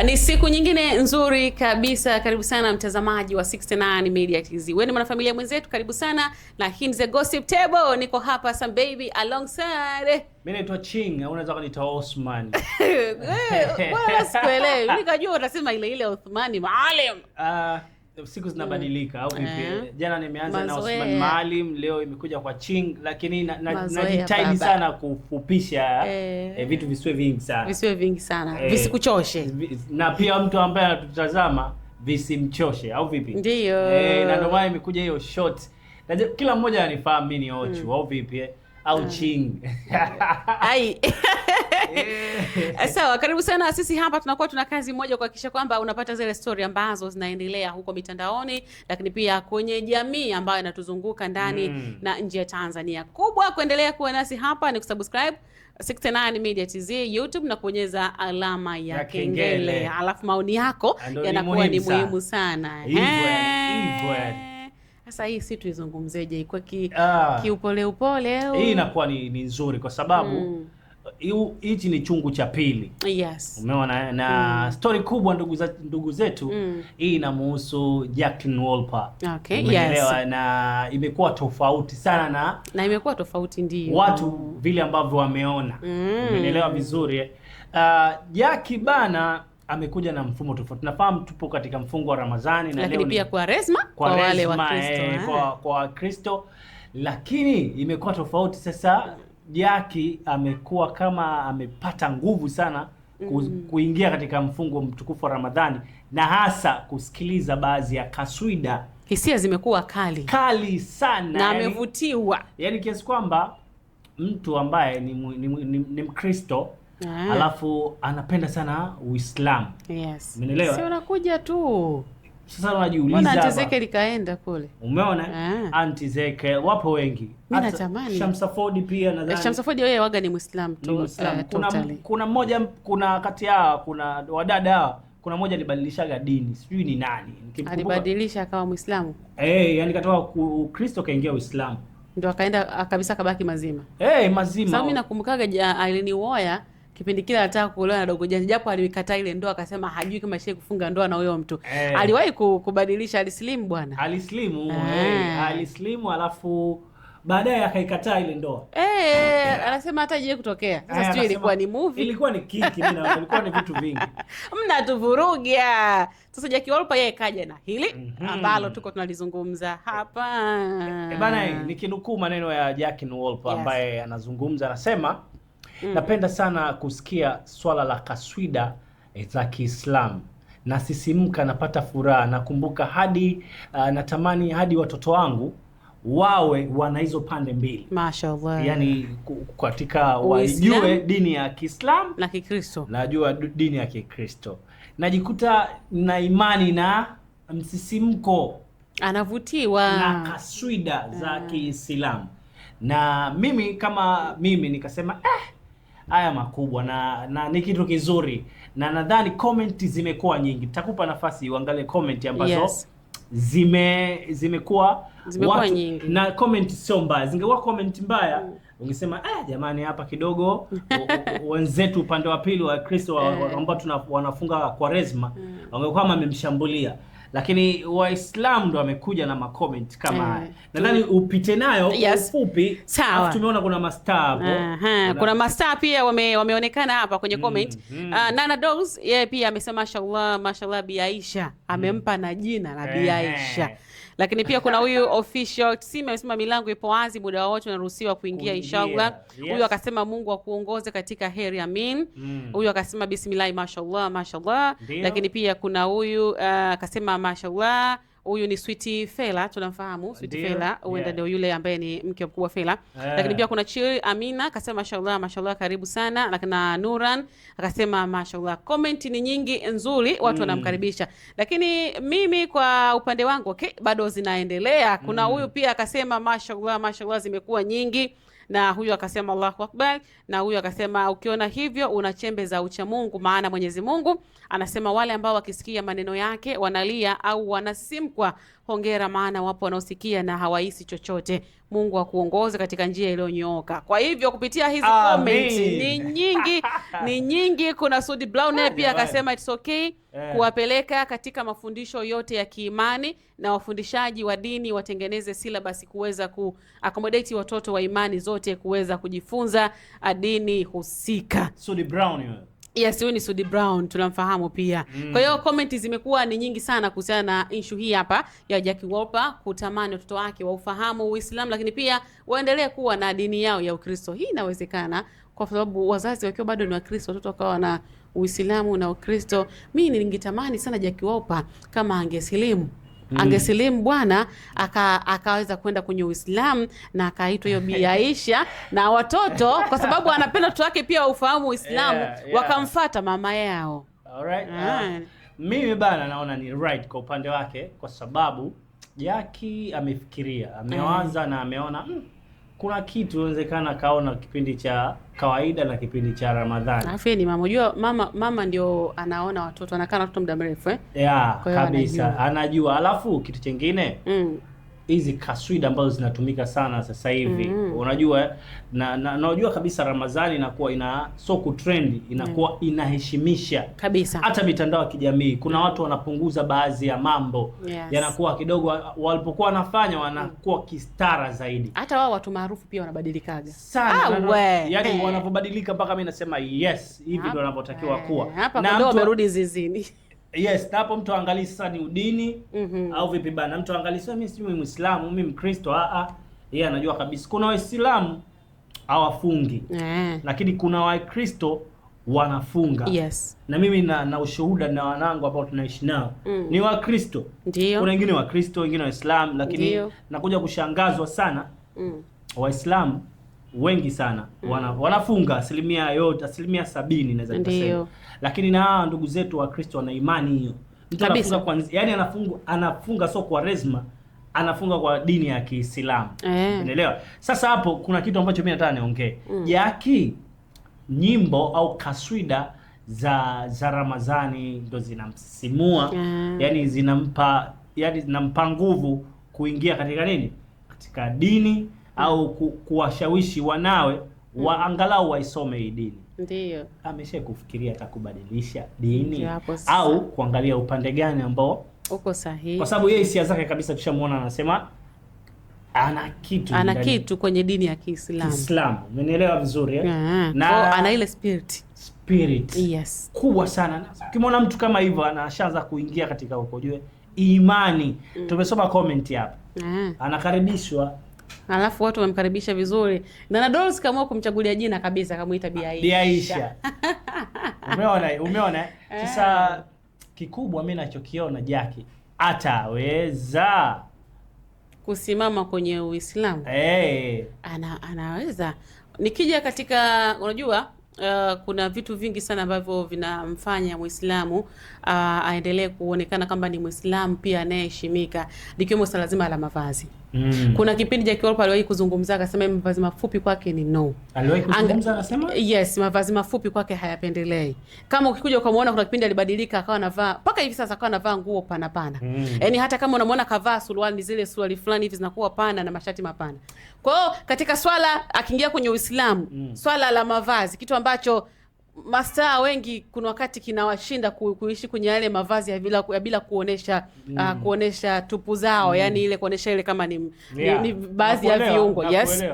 Ni siku nyingine nzuri kabisa. Karibu sana mtazamaji wa 69 Media TZ. Wewe ni mwanafamilia mwenzetu, karibu sana na hii ni The Gossip Table. Niko hapa Sam Baby alongside. Mimi naitwa Ching, au unaweza kuniita Osman. Bwana sikuelewi. Nikajua utasema ile Uthmani Maalim. Siku zinabadilika au vipi? Jana nimeanza na Osman Maalim, leo imekuja kwa Ching, lakini najitahidi sana kufupisha vitu visiwe vingi sana. Visiwe vingi sana. Visikuchoshe. Na pia mtu ambaye anatutazama visimchoshe au vipi? Ndio. Na ndio maana imekuja hiyo short. Na kila mmoja anifahamu mimi ni Ochu au vipi? Au Ching. Ai. Sawa, karibu sana. Sisi hapa tunakuwa tuna kazi moja kuhakikisha kwamba unapata zile story ambazo zinaendelea huko mitandaoni, lakini pia kwenye jamii ambayo inatuzunguka ndani na nje ya Tanzania. Kubwa kuendelea kuwa nasi hapa ni kusubscribe 69 Media TZ YouTube na kubonyeza alama ya kengele. Alafu maoni yako yanakuwa ni muhimu sana. Hivyo. Sasa hii si tuizungumzeje kwa kiupole upole au? Hii inakuwa ni nzuri kwa sababu hichi ni chungu cha pili. Yes. Umeona na story kubwa ndugu zetu hii inamuhusu Jacqueline Wolper. Okay, umeelewa? Yes. Na imekuwa tofauti sana na imekuwa tofauti ndio. Watu vile ambavyo wameona. Umeelewa vizuri. Jackie bana amekuja na mfumo tofauti. Nafahamu tupo katika mfungo wa Ramadhani na lakini leo pia kwa wale wa Kristo. Kwa Kristo. Lakini imekuwa tofauti sasa. Jackie amekuwa kama amepata nguvu sana kuingia katika mfungo mtukufu wa Ramadhani na hasa kusikiliza baadhi ya kaswida. Hisia zimekuwa kali sana na amevutiwa. Yaani kiasi kwamba mtu ambaye ni Mkristo alafu anapenda sana Uislamu. Yes. Umeelewa? Sio unakuja tu. Sasa unajiuliza mbona Aunty Zeke kaenda kule? Umeona? Aunty Zeke wapo wengi. Mimi natamani. Shamsa Ford pia nadhani. Shamsa Ford yeye waga ni Muislam tu. Kuna mmoja, kuna kati yao kuna wadada, kuna mmoja alibadilishaga dini. Sijui ni nani. Alibadilisha akawa Muislamu. Yani katoka Ukristo kaingia Uislamu. Ndio akaenda kabisa kabaki mazima. Mazima. Sasa mimi nakumbukaga Aileen Uwoya kipindi kile anataka kuolewa na Dogo Janja, japo alikataa ile ndoa, akasema hajui kama shehe kufunga ndoa na huyo mtu. Aliwahi kubadilisha, alislimu bwana. Alislimu alafu baadaye akaikataa ile ndoa. Anasema hata je kutokea. Sasa sijui ilikuwa ni movie. Ilikuwa ni kiki na ilikuwa ni vitu vingi. Mnatuvurugia. Sasa Jackie Wolper yeye kaja na hili ambalo tuko tunalizungumza hapa. Bana, nikinukuu maneno ya Jackie Wolper ambaye anazungumza, anasema napenda sana kusikia swala la kaswida za Kiislamu. Nasisimka, napata furaha, nakumbuka hadi natamani hadi watoto wangu wawe wana hizo pande mbili. Mashaallah. Yaani katika wajue dini ya Kiislamu na Kikristo. Najua dini ya Kikristo. Najikuta na imani na msisimko. Anavutiwa na kaswida za Kiislamu. Na mimi kama mimi nikasema haya makubwa na ni kitu kizuri, na nadhani comment zimekuwa nyingi. Nitakupa nafasi uangalie comment ambazo zimekuwa nyingi. Na comment sio mbaya. Zingekuwa comment mbaya ungesema jamani hapa kidogo wenzetu upande wa pili wa Kristo ambao wanafunga Kwaresma wangekuwa wamemshambulia. Lakini Waislamu ndo wamekuja na ma-comment kama haya. Nadhani upite nayo ufupi. Sawa. Tumeona kuna mastaa hapo. Kuna mastaa pia wameonekana hapa kwenye comment. Nana Dolls yeye pia amesema mashallah Bi Aisha amempa na jina la Bi Aisha. Lakini pia kuna huyu official Tsime amesema milango ipo wazi, muda wote unaruhusiwa kuingia inshallah. Huyu akasema Mungu akuongoze katika heri, amin. Huyu akasema bismillah mashallah. Lakini pia kuna huyu akasema mashallah. Huyu ni Sweety Fela, tunamfahamu Sweety Fela, huenda ndio yule ambaye ni mke mkubwa Fela. Lakini pia kuna Chill Amina akasema mashallah karibu sana. Lakini na Nuran akasema mashallah. Comment ni nyingi nzuri, watu wanamkaribisha. Lakini mimi kwa upande wangu bado zinaendelea. Kuna huyu pia akasema mashallah zimekuwa nyingi. Na huyu akasema Allahu Akbar, na huyu akasema ukiona hivyo una chembe za ucha Mungu, maana Mwenyezi Mungu anasema wale ambao wakisikia maneno yake wanalia au wanasimkwa, hongera, maana wapo wanaosikia na hawahisi chochote. Mungu akuongoze katika njia iliyonyooka. Kwa hivyo kupitia hizi comment ni nyingi. Kuna Sudi Brown pia akasema it's okay kuwapeleka katika mafundisho yote ya kiimani, na wafundishaji wa dini watengeneze syllabus kuweza accommodate watoto wa imani zote kuweza kujifunza dini husika. Sudi Brown Yes, huyu ni Sudi Brown, tunamfahamu pia. Kwa hiyo comment zimekuwa ni nyingi sana kuhusiana na issue hii hapa ya Jackie Wolper kutamani watoto wake waufahamu Uislamu, lakini pia waendelee kuwa na dini yao ya Ukristo. Hii inawezekana kwa sababu wazazi wakiwa bado ni Wakristo, watoto wakawa na Uislamu na Ukristo. Mimi ningetamani sana Jackie Wolper kama angesilimu. Angesilimu bwana, akaweza kwenda kwenye Uislamu na akaitwa hiyo Bi Aisha, na watoto kwa sababu anapenda watoto wake pia ufahamu Uislamu, wakamfuata mama yao. Alright. Mimi bana naona ni right kwa upande wake, kwa sababu Jackie amefikiria, amewaza na ameona kuna kitu inawezekana kaona kipindi cha kawaida na kipindi cha Ramadhani. Afeni mama, unajua mama ndio anaona watoto, anakaa na watoto muda mrefu kabisa anajua. Alafu kitu kingine hizi kaswida ambazo zinatumika sana sasa hivi unajua na unajua kabisa Ramadhani inakuwa ina soko trend, inakuwa inaheshimisha kabisa. Hata mitandao ya kijamii kuna watu wanapunguza baadhi ya mambo yanakuwa kidogo, walipokuwa wanafanya wanakuwa kistara zaidi. Hata wao watu maarufu pia wanabadilikaga sana yani wanapobadilika mpaka mimi nasema yes, hivi ndio wanapotakiwa kuwa. Hapa ndio wamerudi zizini. Yes, hapo mtu angalie sasa ni udini au vipi bana. Mtu angalie sasa mimi si Muislamu, mimi Mkristo, yeye anajua kabisa kuna Waislamu hawafungi. Lakini kuna Wakristo wanafunga. Yes. Na mimi na ushuhuda na wanangu ambao tunaishi nao ni Wakristo. Ndio. Kuna wengine Wakristo, wengine Waislamu, lakini nakuja kushangazwa sana Waislamu wengi sana wanafunga asilimia 70 naweza kusema. Lakini na ndugu zetu wa Kristo wana imani hiyo. Mtu anafunga kwa yani anafunga sio kwa rezma, anafunga kwa dini ya Kiislamu. Unaelewa? Sasa hapo kuna kitu ambacho mimi nataka niongee. Jackie, nyimbo au kaswida za Ramadhani ndo zinamsisimua, yani zinampa nguvu kuingia katika nini? Katika dini au kuwashawishi wanawe angalau waisome hii dini. Ndio. Amesha kufikiria atakubadilisha dini au kuangalia upande gani ambao uko sahihi? Kwa sababu yeye hisia zake kabisa tushamuona anasema ana kitu kwenye dini ya Kiislamu. Umenielewa vizuri na ana ile spirit yes kubwa sana. Ukimwona mtu kama hivyo anashaanza kuingia katika ukojue imani. Tumesoma comment hapa. Anakaribishwa. Alafu watu wamemkaribisha vizuri. Nana Dolls kaamua kumchagulia jina kabisa, kamuita Bi Aisha. Umeona? Sasa kikubwa mimi nachokiona Jackie ataweza kusimama kwenye Uislamu. Anaweza. Nikija katika unajua kuna vitu vingi sana ambavyo vinamfanya Muislamu aendelee kuonekana kama ni Muislamu pia anayeheshimika, likiwemo swala zima la mavazi. Kuna kipindi Jackie Wolper aliwahi kuzungumza akasema mavazi mafupi kwake ni no. Aliwahi kuzungumza anasema? Yes, mavazi mafupi kwake hayapendelei. Kama ukikuja ukamwona kuna kipindi alibadilika akawa anavaa mpaka hivi sasa akawa anavaa nguo pana. Yaani hata kama unamwona kavaa suruali, zile suruali fulani hivi zinakuwa pana na mashati mapana. Kwa hiyo katika swala akiingia kwenye Uislamu, swala la mavazi, kitu ambacho mastaa wengi kuna wakati kinawashinda kuishi kwenye yale mavazi ya bila kuonesha tupu zao, yani ile kuonesha ile kama ni baadhi ya viungo. Yes.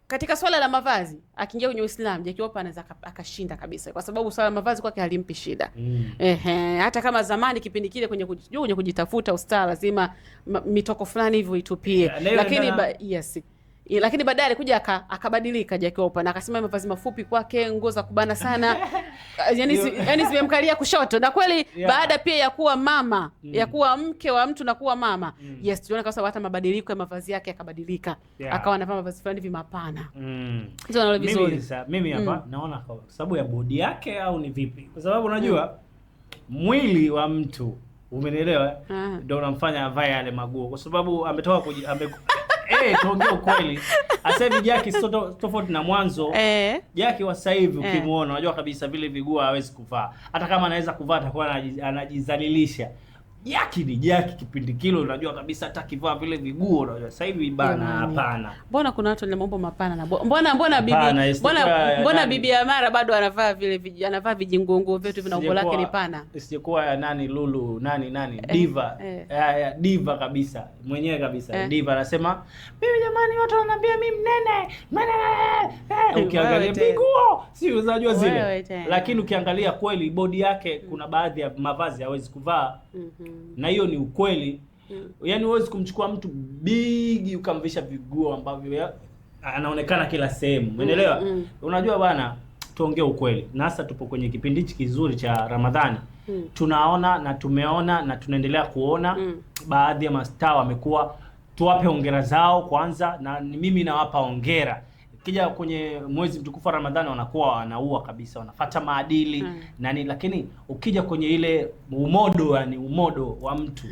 Katika swala la mavazi akiingia kwenye Uislamu, Jackie Wolper anaweza akashinda kabisa, kwa sababu swala la mavazi kwake halimpi shida. Hata kama zamani kipindi kile kwenye kujitafuta ustaa lazima mitoko fulani hivyo itupie, lakini lakini baadaye alikuja akabadilika Jackie Wolper na akasema mavazi mafupi kwake, nguo za kubana sana yani zimemkalia kushoto. Na kweli baada pia ya kuwa mama, ya kuwa mke wa mtu na kuwa mama, yes, tunaona kwa sababu hata mabadiliko ya mavazi yake yakabadilika, akawa anavaa mavazi fulani hivi mapana. Ndio anaona vizuri. Mimi hapa naona kwa sababu ya body yake au ni vipi? Kwa sababu unajua mwili wa mtu, umenielewa, ndio unamfanya avae yale maguo, kwa sababu ametoka tuongee ukweli. Sasa hivi Jackie tofauti na mwanzo. Jackie wa sasa hivi ukimuona unajua kabisa vile viguo hawezi kuvaa. Hata kama anaweza kuvaa atakuwa anajizalilisha. Jackie ni Jackie kipindi kile, unajua kabisa hata kivaa vile viguo, unajua sasa hivi bana, hapana. Mbona kuna watu wenye mambo mapana na mbona bibi Amara bado anavaa vile anavaa vijinguo vyetu vina umbo lake ni pana. Isipokuwa nani Lulu nani Diva. Diva kabisa. Mwenyewe kabisa. Diva anasema, "Mimi jamani watu wananiambia mimi mnene." Ukiangalia viguo, si unajua zile. Lakini ukiangalia kweli body yake kuna baadhi ya mavazi hawezi kuvaa. Na hiyo ni ukweli. Yaani huwezi kumchukua mtu big ukamvisha viguo ambavyo anaonekana kila sehemu. Umeelewa? Unajua bwana, tuongee ukweli. Na hasa tupo kwenye kipindi hiki kizuri cha Ramadhani. Tunaona na tumeona na tunaendelea kuona baadhi ya mastaa wamekuwa, tuwape hongera zao kwanza, na mimi nawapa hongera. Kija kwenye mwezi mtukufu wa Ramadhani wanakuwa wanaua kabisa, wanafuata maadili nani, lakini ukija kwenye ile umodo, yani umodo wa mtu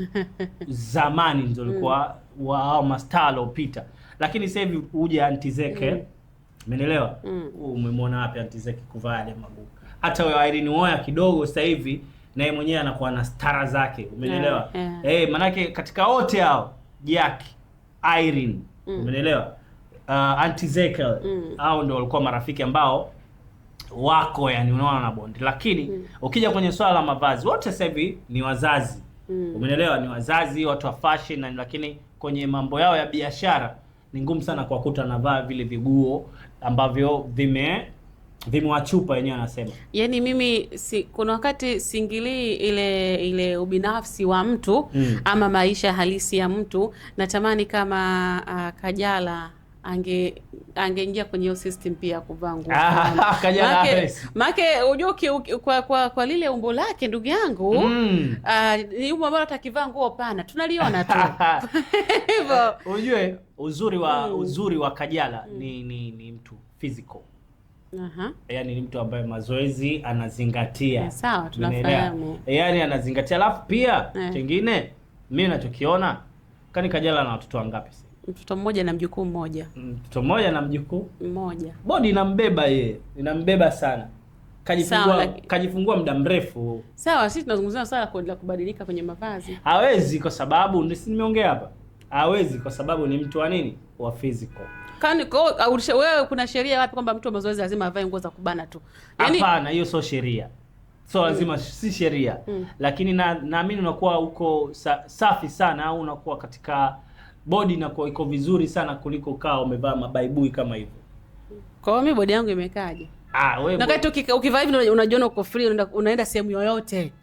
zamani ndio ulikuwa wao mastaa waliopita. Lakini sasa hivi uje Antizeke, umeelewa? Umemwona wapi Antizeke kuvaa ile mabuku? Hata wewe Irene Uwoya kidogo sasa hivi naye mwenyewe anakuwa na stara zake, umeelewa? Manake katika wote hao Jackie, Irene, umeelewa? Antizeke hao ndio walikuwa marafiki ambao wako, yani unaona na bondi. Lakini ukija kwenye swala la mavazi, wote sasa hivi ni wazazi. Umeelewa? Ni wazazi, watu wa fashion, lakini kwenye mambo yao ya biashara ni ngumu sana kwa kuta navaa vile viguo ambavyo vimewachupa wenyewe anasema. Yaani mimi kuna wakati singilii ile ubinafsi wa mtu ama maisha halisi ya mtu. Natamani kama Kajala angeingia kwenye hiyo system pia kuvaa nguo. Maana unajua kwa lile umbo lake ndugu yangu, ni umbo ambalo atakivaa nguo pana tunaliona tu. Hivyo unajue uzuri wa Kajala ni mtu physical. Yaani ni mtu ambaye mazoezi anazingatia. Sawa, tunafahamu. Yaani anazingatia. Alafu pia kingine mimi ninachokiona, kani Kajala na watoto wangapi? Mtoto mmoja na mjukuu mmoja. Mtoto mmoja na mjukuu mmoja. Body inambeba yeye, inambeba sana. Kajifungua muda mrefu. Sawa, sisi tunazungumzia swala la kubadilika kwenye mavazi. Hawezi kwa sababu nimeongea hapa. Hawezi kwa sababu ni mtu wa nini? Wa physical. Wewe kuna sheria wapi kwamba mtu wa mazoezi lazima avae nguo za kubana tu? Hapana, hiyo sio sheria. So lazima si sheria. Lakini naamini unakuwa uko safi sana, au unakuwa katika body inakuwa iko vizuri sana kuliko kaa umevaa mabaibui kama hivyo. Kwa hiyo mimi body yangu imekaje? Wewe na kati ukivaa hivi unajiona uko free, unaenda sehemu yoyote.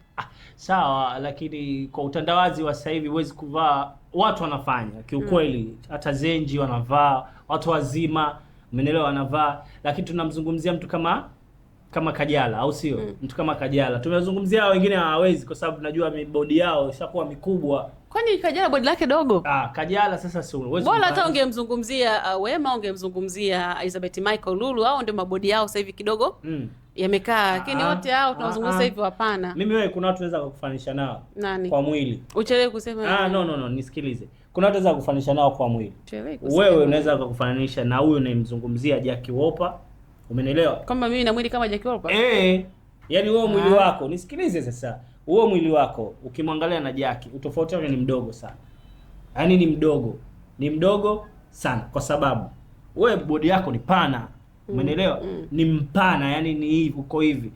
Sawa, lakini kwa utandawazi wa sasa hivi huwezi kuvaa. Watu wanafanya kiukweli, hata zenji wanavaa, watu wazima, umeelewa, wanavaa. Lakini tunamzungumzia mtu kama Kajala, au sio? Mtu kama Kajala. Tumezungumzia wengine hawawezi kwa sababu tunajua body yao ishakuwa mikubwa. Kwani Kajala body lake dogo? Kajala sasa si uwezi. Bora hata ungemzungumzia Wema, ungemzungumzia Elizabeth Michael Lulu, hao ndio mabodi yao sasa hivi kidogo yamekaa. Lakini wote hao tunazungumza hivi hapana. Mimi wewe kuna watu naweza kukufanisha nao. Nani? Kwa mwili. Uchelewe kusema. No, nisikilize. Kuna watu naweza kukufanisha nao kwa mwili. Wewe unaweza kukufanisha na huyo unayemzungumzia Jackie Wolper. Umenielewa? Kwamba mimi na mwili kama Jackie Wolper? Yaani wewe mwili wako, nisikilize sasa. Wewe mwili wako ukimwangalia na Jackie, utofauti wake ni mdogo sana. Yaani ni mdogo sana kwa sababu wewe body yako ni pana. Umenielewa? Ni mpana, yani ni hivi, uko hivi.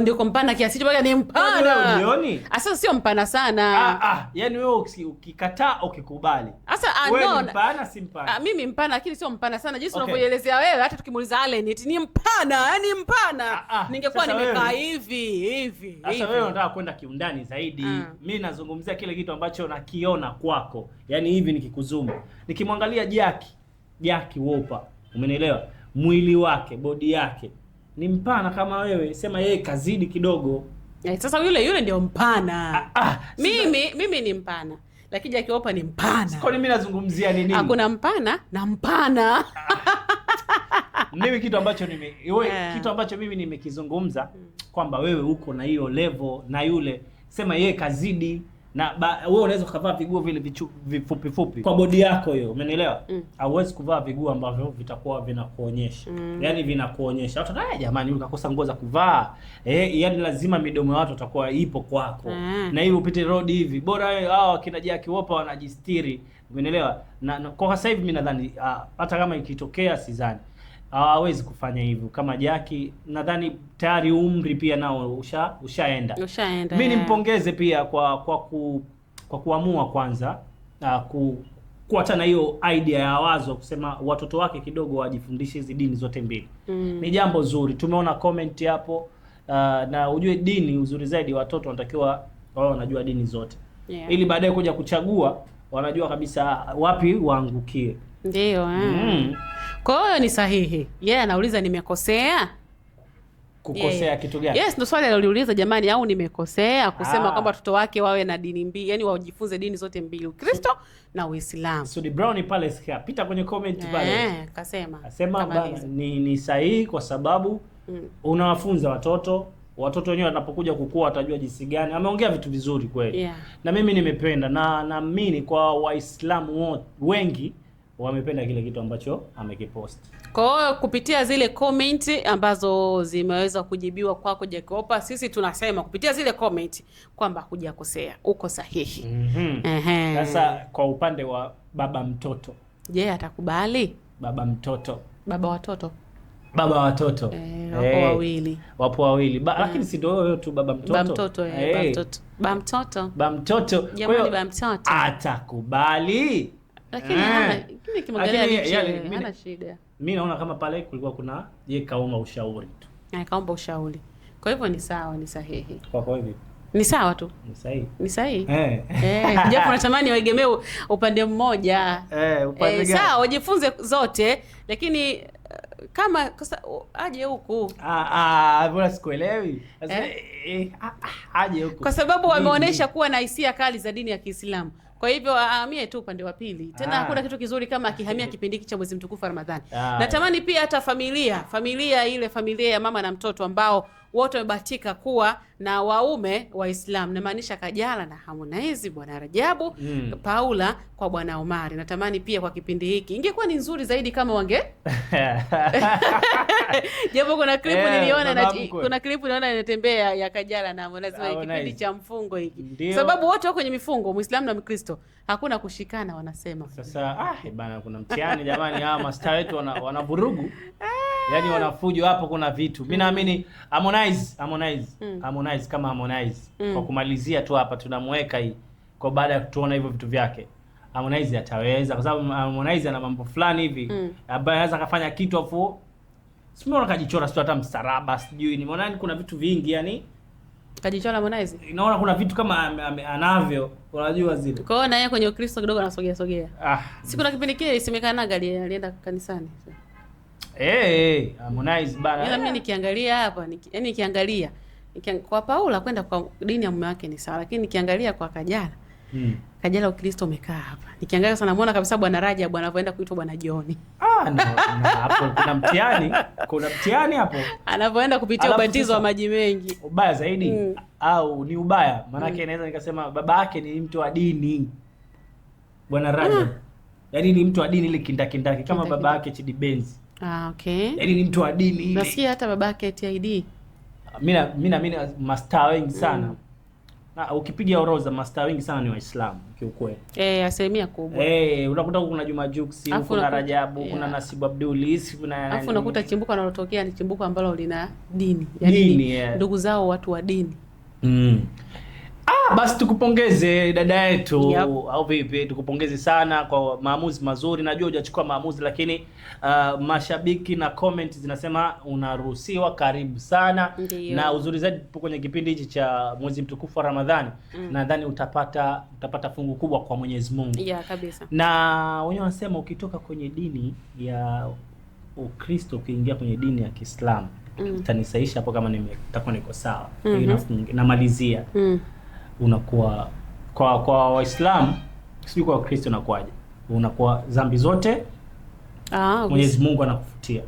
Ndio mpana kiasi hicho, bado ni mpana. Unioni? Sasa sio mpana sana. Yani wewe ukikataa ukikubali. Sasa wewe ni mpana si mpana. Mimi mpana lakini sio mpana sana. Jinsi unavyoelezea wewe, hata tukimuuliza Allen ni mpana, yani mpana. Ningekuwa nimekaa hivi. Sasa wewe unataka kwenda kiundani zaidi. Mimi nazungumzia kile kitu ambacho nakiona kwako. Yani hivi nikikuzuma. Nikimwangalia Jackie Wolper, umenielewa? Mwili wake, body yake ni mpana kama wewe, sema yeye kazidi kidogo. Sasa yule ndio mpana. Mimi ni mpana, lakini Jackie Wolper ni mpana. Kwa nini mimi nazungumzia nini? Hakuna mpana na mpana. Mimi kitu ambacho mimi nimekizungumza kwamba wewe uko na hiyo level na yule, sema yeye kazidi. Na wewe unaweza kuvaa viguo vile vifupi fupi kwa body yako hiyo, umenielewa? Hauwezi kuvaa viguo ambavyo vitakuwa vinakuonyesha. Yaani vinakuonyesha. Watu jamani yule kakosa nguo za kuvaa. Yaani lazima midomo ya watu itakuwa ipo kwako. Na hivi upite road hivi. Bora hao kina Jack Wolper wanajistiri. Umenielewa? Na kwa sasa hivi mimi nadhani hata kama ikitokea sidhani hawezi kufanya hivyo kama Jackie. Nadhani tayari umri pia nao ushaenda. Mimi nimpongeze pia kwa kuamua kwanza kuacha na hiyo idea ya wazo kusema watoto wake kidogo wajifundishe hizi dini zote mbili. Ni jambo zuri. Tumeona comment hapo na ujue dini uzuri zaidi watoto wanatakiwa wao wanajua dini zote. Ili baadaye kuja kuchagua wanajua kabisa wapi waangukie. Ndio. Kwa hiyo ni sahihi. Anauliza nimekosea? Kukosea kitu gani? Yes, ndio swali aliuliza jamani, au nimekosea kusema kwamba watoto wake wawe na dini mbili, yani wajifunze dini zote mbili, Ukristo na Uislamu. So the Brown pale pita kwenye comment pale. Kasema ni sahihi kwa sababu unawafunza watoto wenyewe wanapokuja kukua watajua jinsi gani. Ameongea vitu vizuri kweli. Na mimi nimependa na naamini kwa Waislamu wengi wamependa kile kitu ambacho amekipost. Kwa hiyo kupitia zile comment ambazo zimeweza kujibiwa kwako Jack Wolper, sisi tunasema kupitia zile comment kwamba hujakosea, uko sahihi. Sasa kwa upande wa baba mtoto, je, atakubali? Baba mtoto, baba watoto wapo wawili. Lakini si ndio wewe tu baba mtoto? Ba mtoto. Jamani, ba mtoto atakubali? Lakini kimwangalia hana shida. Mimi naona kama pale kulikuwa kuna kaomba ushauri tu. Kaomba ushauri. Kwa hivyo ni sawa, ni sahihi. Kwa hivyo ni sawa tu. Ni sahihi. Japo natamani waegemee upande mmoja. Upande gani? Sawa, wajifunze zote, lakini kama aje huku. Bora sikuelewi. Aje huku. Kwa sababu wameonyesha kuwa na hisia kali za dini ya Kiislamu. Kwa hivyo ahamie tu upande wa pili. Tena hakuna kitu kizuri kama akihamia kipindi hiki cha mwezi mtukufu wa Ramadhani. Natamani pia hata familia ya mama na mtoto ambao wote wamebahatika kuwa na waume Waislamu, namaanisha Kajala na Harmonize, Bwana Rajabu, Paula kwa Bwana Omari. Natamani pia kwa kipindi hiki ingekuwa ni nzuri zaidi kama wange japo kuna clip niliona inatembea ya Kajala na Harmonize kipindi cha mfungo hiki. Sababu wote wako kwenye mifungo, Muislamu na Mkristo. Hakuna kushikana wanasema. Sasa bana kuna mtihani jamani, hawa mastaa wetu wanavurugu. Yaani wanafujo hapo, kuna vitu. Mimi naamini Harmonize kama Harmonize. Kwa kumalizia tu hapa tunamweka hii. Kwa baada ya kutuona hivyo vitu vyake. Harmonize ataweza kwa sababu Harmonize ana mambo fulani hivi ambaye anaweza kufanya kitu afu simuona kajichora sio hata msaraba sijui. Nimeona kuna vitu vingi yani kajichora Harmonize. Inaona kuna vitu kama anavyo, unajua zile. Kwa hiyo na yeye kwenye Ukristo kidogo anasogea. Si kuna kipindi kile isemekanaga alienda kanisani. Harmonize bana. Ila mimi nikiangalia hapa, nikiangalia kwa Paula kwenda kwa dini ya mume wake ni sawa, lakini nikiangalia kwa Kajala. Kajala Ukristo umekaa hapa. Nikiangalia sana namuona kabisa Bwana Rajabu anapoenda kuitwa Bwana John. Hapo kuna mtihani hapo. Anapoenda kupitia ubatizo wa maji mengi. Ubaya zaidi au ni ubaya, maana yake naweza nikasema baba yake ni mtu wa dini. Bwana Rajabu. Yaani ni mtu wa dini ile kindakindaki kama baba yake Chidi Benz. Okay. Yaani ni mtu wa dini ile. Nasikia hata babake TID. Mimi mastaa wengi sana. Na ukipiga orodha mastaa wengi sana ni Waislamu kiukweli. Asilimia kubwa. Unakuta kuna Juma Jux, kuna Rajabu, kuna Nasibu Abdul, kuna alafu unakuta chimbuko analotokea ni chimbuko ambalo lina dini. Yaani ndugu zao watu wa dini. Basi tukupongeze dada yetu au vipi? Tukupongeze sana kwa maamuzi mazuri. Najua hujachukua maamuzi lakini mashabiki na comment zinasema unaruhusiwa, karibu sana. Na uzuri zaidi kwenye kipindi hichi cha mwezi mtukufu wa Ramadhani, nadhani utapata fungu kubwa kwa Mwenyezi Mungu. Kabisa. Na wenyewe wanasema ukitoka kwenye dini ya Ukristo ukiingia kwenye dini ya Kiislamu, utanisaisha hapo kama nitakuwa niko sawa. Namalizia. Unakuwa kwa Waislamu, sio kwa Wakristo unakuwaje? Unakuwa dhambi zote Mwenyezi Mungu anakufutia.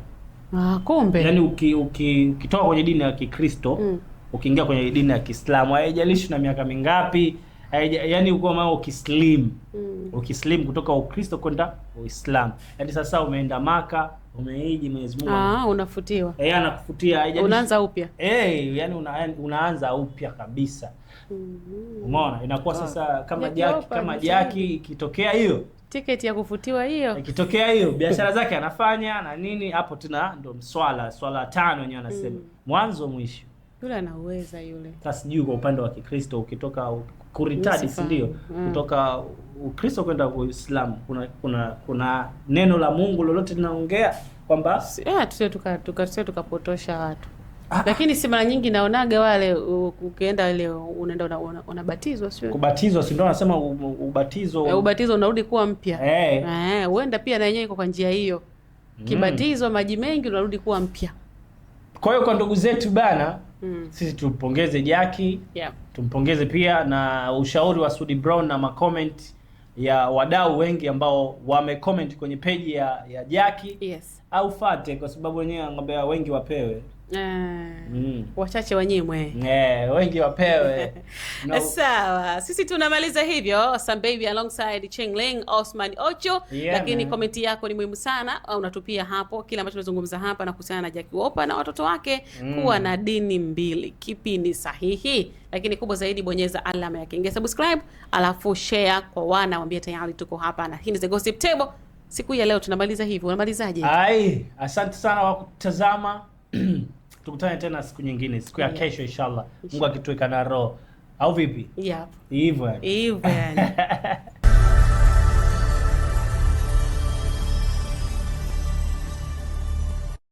Kumbe. Yaani ukitoka kwenye dini ya Kikristo, ukiingia kwenye dini ya Kiislamu, haijalishi na miaka mingapi, Yaani uko kama ukislim. Ukislim kutoka Ukristo kwenda Uislamu. Yaani sasa umeenda Maka, umeiji Mwenyezi Mungu. Unafutiwa. Anakufutia. Unaanza upya. Yaani unaanza upya kabisa. Umeona? Inakuwa sasa kama Jaki ikitokea hiyo tiketi ya kufutiwa hiyo. Ikitokea hiyo biashara zake anafanya na nini, hapo tena ndo swala tano wenyewe wanasema. Mwanzo mwisho. Yule anaweza yule. Sasa sijui kwa upande wa Kikristo ukitoka kuritadi, si ndio? Kutoka Ukristo kwenda Uislamu kuna neno la Mungu lolote linaongea kwamba tusije tukapotosha watu. Lakini si mara nyingi naonaga wale ukienda ile unaenda unabatizwa, sio? Kubatizwa, si ndio anasema ubatizo. Ubatizo unarudi kuwa mpya. Huenda pia na yenyewe iko kwa njia hiyo. Kibatizwa maji mengi unarudi kuwa mpya. Kwa hiyo kwa ndugu zetu bana, sisi tumpongeze Jaki. Tumpongeze pia na ushauri wa Sudi Brown na comment ya wadau wengi ambao wamecomment kwenye page ya Jaki. Au fate kwa sababu wenyewe angombea wengi wapewe. Wachache wanyimwe. Wengi wapewe. Sawa. Sisi tunamaliza hivyo. Some baby alongside Chingling Osman Ocho. Lakini komenti yako ni muhimu sana. Unatupia hapo kile ambacho tunazungumza hapa na kuhusiana na Jaki Wolper na watoto wake kuwa na dini mbili. Kipi ni sahihi? Lakini kubwa zaidi, bonyeza alama ya kengele, subscribe, alafu share kwa wana, waambie tayari tuko hapa na hii ni The Gossip Table. Siku ya leo tunamaliza hivyo. Unamalizaje? Asante sana kwa kutazama. Tukutane tena siku nyingine, siku ya kesho inshallah. Mungu akituweka na roho. Au vipi? Hivyo yani.